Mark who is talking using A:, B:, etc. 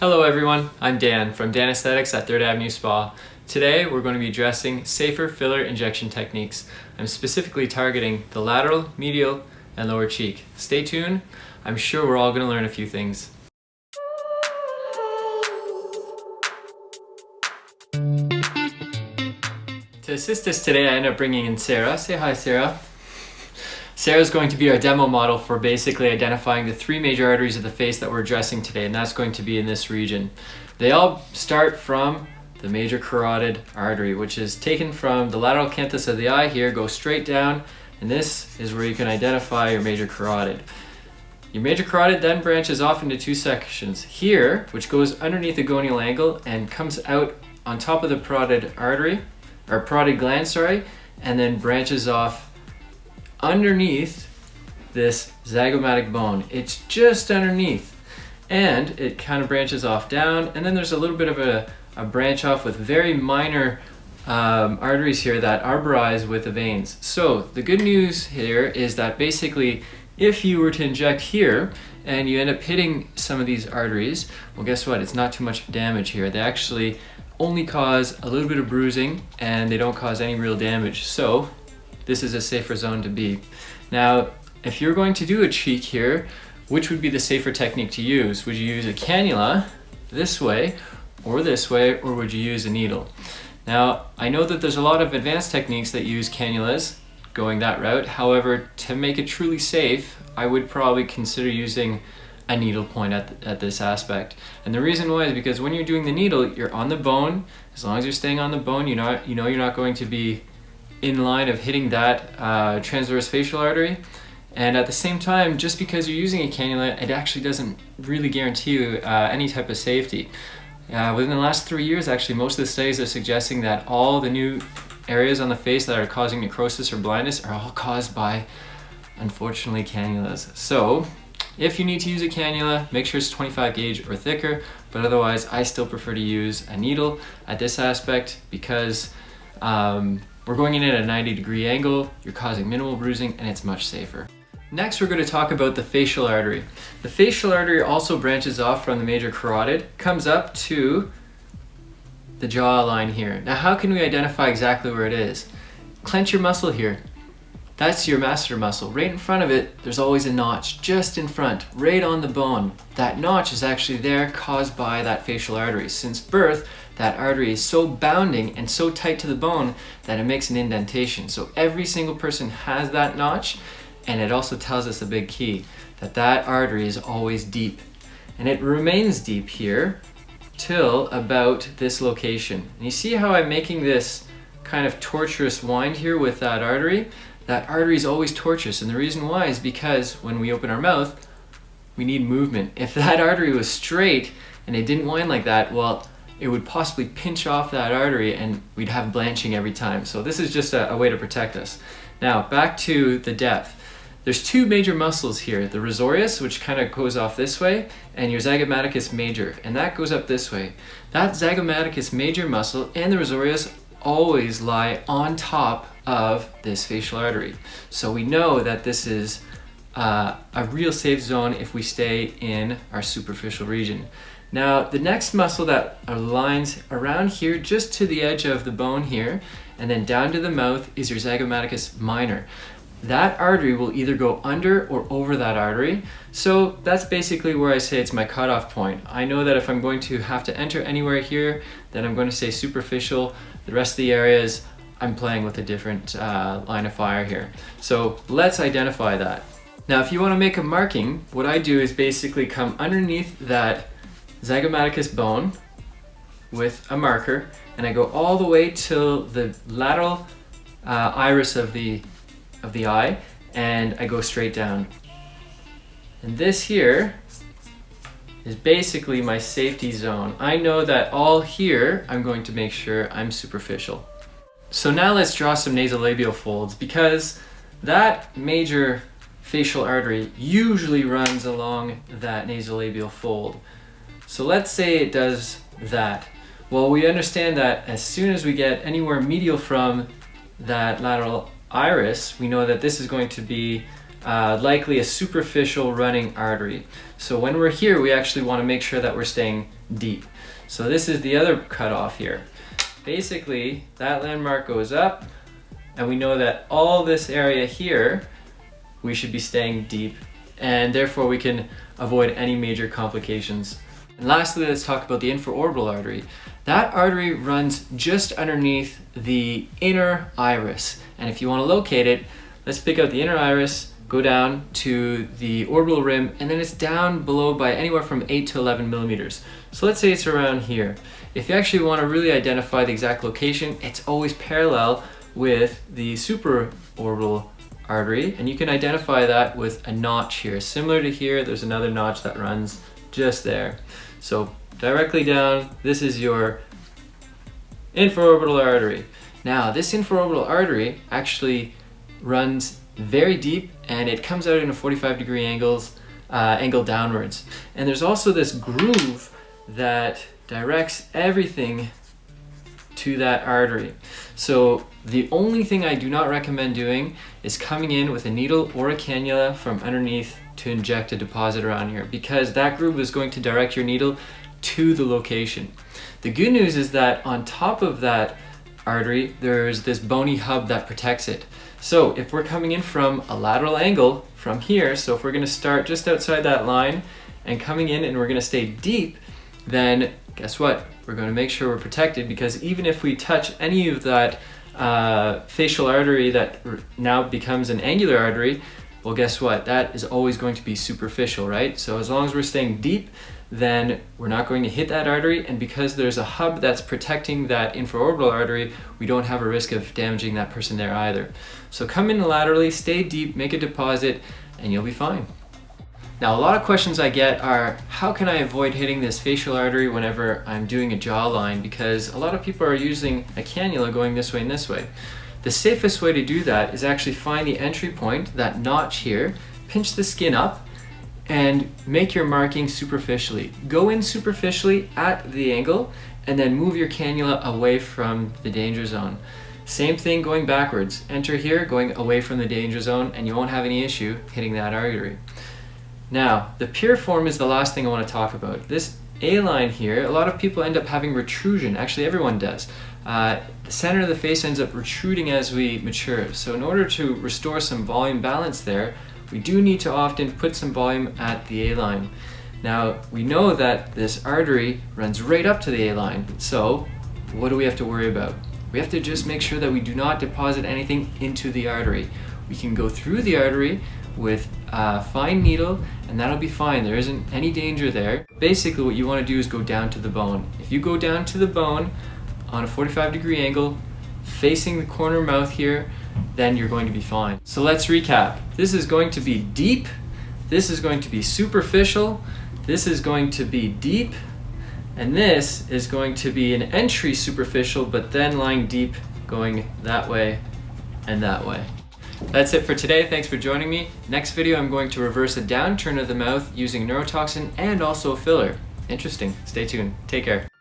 A: Hello everyone, I'm Dan from Danesthetics at 3rd Avenue Spa. Today we're going to be addressing safer filler injection techniques. I'm specifically targeting the lateral, medial, and lower cheek. Stay tuned, I'm sure we're all going to learn a few things. To assist us today, I ended up bringing in Sarah. Say hi, Sarah. Sarah's going to be our demo model for basically identifying the three major arteries of the face that we're addressing today, and that's going to be in this region. They all start from the major carotid artery, which is taken from the lateral canthus of the eye here, goes straight down, and this is where you can identify your major carotid. Your major carotid then branches off into two sections. Here, which goes underneath the gonial angle and comes out on top of the parotid artery, or parotid gland, sorry, and then branches off underneath this zygomatic bone. It's just underneath, and it kind of branches off down, and then there's a little bit of a branch off with very minor arteries here that arborize with the veins. So the good news here is that basically if you were to inject here and you end up hitting some of these arteries, well, guess what? It's not too much damage here. They actually only cause a little bit of bruising and they don't cause any real damage. So this is a safer zone to be. Now, if you're going to do a cheek here, which would be the safer technique to use? Would you use a cannula this way, or would you use a needle? Now, I know that there's a lot of advanced techniques that use cannulas going that route. However, to make it truly safe, I would probably consider using a needle point at this aspect. And the reason why is because when you're doing the needle, you're on the bone. As long as you're staying on the bone, you know you're not going to be in line of hitting that transverse facial artery. And at the same time, just because you're using a cannula, it actually doesn't really guarantee you any type of safety. Within the last 3 years, actually, most of the studies are suggesting that all the new areas on the face that are causing necrosis or blindness are all caused by, unfortunately, cannulas. So if you need to use a cannula, make sure it's 25 gauge or thicker, but otherwise I still prefer to use a needle at this aspect because we're going in at a 90-degree angle, you're causing minimal bruising, and it's much safer. Next, we're going to talk about the facial artery. The facial artery also branches off from the major carotid, comes up to the jawline here. Now, how can we identify exactly where it is? Clench your muscle here. That's your masseter muscle. Right in front of it, there's always a notch, just in front, right on the bone. That notch is actually there caused by that facial artery. Since birth, that artery is so bounding and so tight to the bone that it makes an indentation. So every single person has that notch, and it also tells us a big key, that that artery is always deep. And it remains deep here till about this location. And you see how I'm making this kind of tortuous wind here with that artery? That artery is always tortuous, and the reason why is because when we open our mouth, we need movement. If that artery was straight and it didn't wind like that, well, it would possibly pinch off that artery and we'd have blanching every time. So this is just a way to protect us. Now, back to the depth. There's two major muscles here, the risorius, which kind of goes off this way, and your zygomaticus major, and that goes up this way. That zygomaticus major muscle and the risorius always lie on top of this facial artery. So we know that this is a real safe zone if we stay in our superficial region. Now, the next muscle that aligns around here, just to the edge of the bone here, and then down to the mouth is your zygomaticus minor. That artery will either go under or over that artery. So that's basically where I say it's my cutoff point. I know that if I'm going to have to enter anywhere here, then I'm going to say superficial. The rest of the areas, I'm playing with a different line of fire here. So let's identify that. Now, if you want to make a marking, what I do is basically come underneath that zygomaticus bone with a marker, and I go all the way till the lateral iris of the eye, and I go straight down. And this here is basically my safety zone. I know that all here, I'm going to make sure I'm superficial. So now let's draw some nasolabial folds, because that major facial artery usually runs along that nasolabial fold. So let's say it does that. Well, we understand that as soon as we get anywhere medial from that lateral iris, we know that this is going to be likely a superficial running artery. So when we're here, we actually want to make sure that we're staying deep. So this is the other cutoff here. Basically, that landmark goes up, and we know that all this area here, we should be staying deep, and therefore we can avoid any major complications. And lastly, let's talk about the infraorbital artery. That artery runs just underneath the inner iris. And if you want to locate it, let's pick out the inner iris, go down to the orbital rim, and then it's down below by anywhere from 8 to 11 millimeters. So let's say it's around here. If you actually want to really identify the exact location, it's always parallel with the supraorbital artery, and you can identify that with a notch here. Similar to here, there's another notch that runs just there. So directly down, this is your infraorbital artery. Now, this infraorbital artery actually runs very deep, and it comes out in a 45-degree angle downwards. And there's also this groove that directs everything to that artery. So the only thing I do not recommend doing is coming in with a needle or a cannula from underneath to inject a deposit around here, because that groove is going to direct your needle to the location. The good news is that on top of that artery, there's this bony hub that protects it. So if we're coming in from a lateral angle from here, so if we're going to start just outside that line and coming in and we're going to stay deep, then guess what? We're going to make sure we're protected, because even if we touch any of that facial artery that now becomes an angular artery, well, guess what? That is always going to be superficial, right? So as long as we're staying deep, then we're not going to hit that artery, and because there's a hub that's protecting that infraorbital artery, we don't have a risk of damaging that person there either. So come in laterally, stay deep, make a deposit, and you'll be fine. Now, a lot of questions I get are, how can I avoid hitting this facial artery whenever I'm doing a jawline? Because a lot of people are using a cannula going this way and this way. The safest way to do that is actually find the entry point, that notch here, pinch the skin up, and make your marking superficially. Go in superficially at the angle, and then move your cannula away from the danger zone. Same thing going backwards. Enter here, going away from the danger zone, and you won't have any issue hitting that artery. Now, the piriform is the last thing I want to talk about. This A-line here, a lot of people end up having retrusion. Actually, everyone does. The center of the face ends up protruding as we mature. So in order to restore some volume balance there, we do need to often put some volume at the A-line. Now, we know that this artery runs right up to the A-line. So what do we have to worry about? We have to just make sure that we do not deposit anything into the artery. We can go through the artery with a fine needle, and that'll be fine. There isn't any danger there. Basically, what you want to do is go down to the bone. If you go down to the bone on a 45-degree angle, facing the corner mouth here, then you're going to be fine. So let's recap. This is going to be deep, this is going to be superficial, this is going to be deep, and this is going to be an entry superficial, but then lying deep, going that way and that way. That's it for today. Thanks for joining me. Next video, I'm going to reverse a downturn of the mouth using neurotoxin and also a filler. Interesting. Stay tuned. Take care.